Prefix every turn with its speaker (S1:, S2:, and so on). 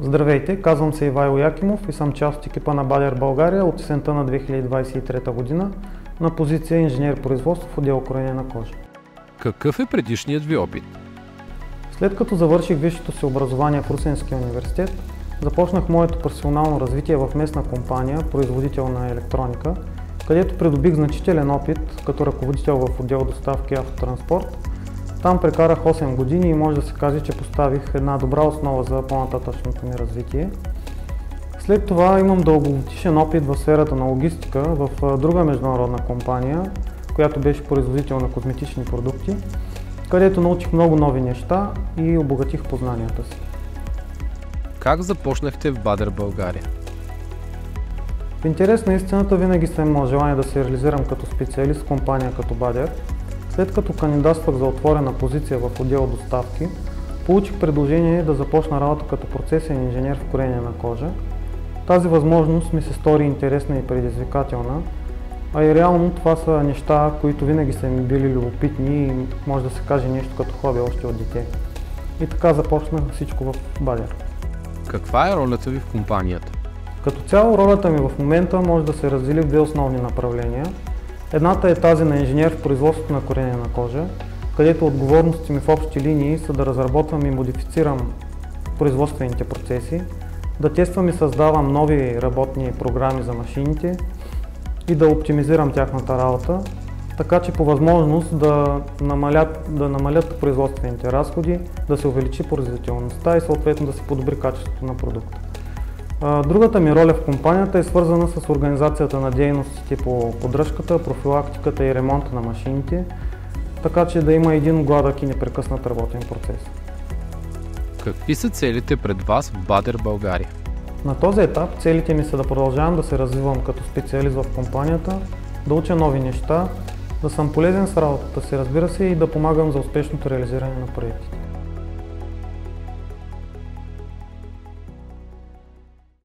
S1: Здравейте, казвам се Ивайло Якимов и съм част от екипа на Бадер България от есента на 2023 година на позиция инженер-производство в отдел кроене на кожа.
S2: Какъв е предишният ви опит?
S1: След като завърших висшето си образование в Русенския университет, започнах моето професионално развитие в местна компания, производител на електроника, където придобих значителен опит като ръководител в отдел доставки и автотранспорт. Там прекарах 8 години и може да се каже, че поставих една добра основа за по-нататъчното ми развитие. След това имам дългогодишен опит в сферата на логистика в друга международна компания, която беше производител на козметични продукти, където научих много нови неща и обогатих познанията си.
S2: Как започнахте в Бадер България?
S1: В интерес на истината винаги съм имал желание да се реализирам като специалист в компания като Бадер. След като кандидатствах за отворена позиция в отдел доставки, получих предложение да започна работа като процесен инженер в кроене на кожа. Тази възможност ми се стори интересна и предизвикателна, а и реално това са неща, които винаги са ми били любопитни и може да се каже нещо като хоби още от дете. И така започнах всичко в Бадер.
S2: Каква е ролята ви в компанията?
S1: Като цяло ролята ми в момента може да се раздели в две основни направления. Едната е тази на инженер в производството на кроене на кожа, където отговорностите ми в общи линии са да разработвам и модифицирам производствените процеси, да тествам и създавам нови работни програми за машините и да оптимизирам тяхната работа, така че по възможност да намалят производствените разходи, да се увеличи производителността и съответно да се подобри качеството на продукта. Другата ми роля в компанията е свързана с организацията на дейностите по поддръжката, профилактиката и ремонта на машините, така че да има един гладък и непрекъснат работен процес.
S2: Какви са целите пред вас в Бадер България?
S1: На този етап целите ми са да продължавам да се развивам като специалист в компанията, да уча нови неща, да съм полезен с работата си, разбира се, и да помагам за успешното реализиране на проектите.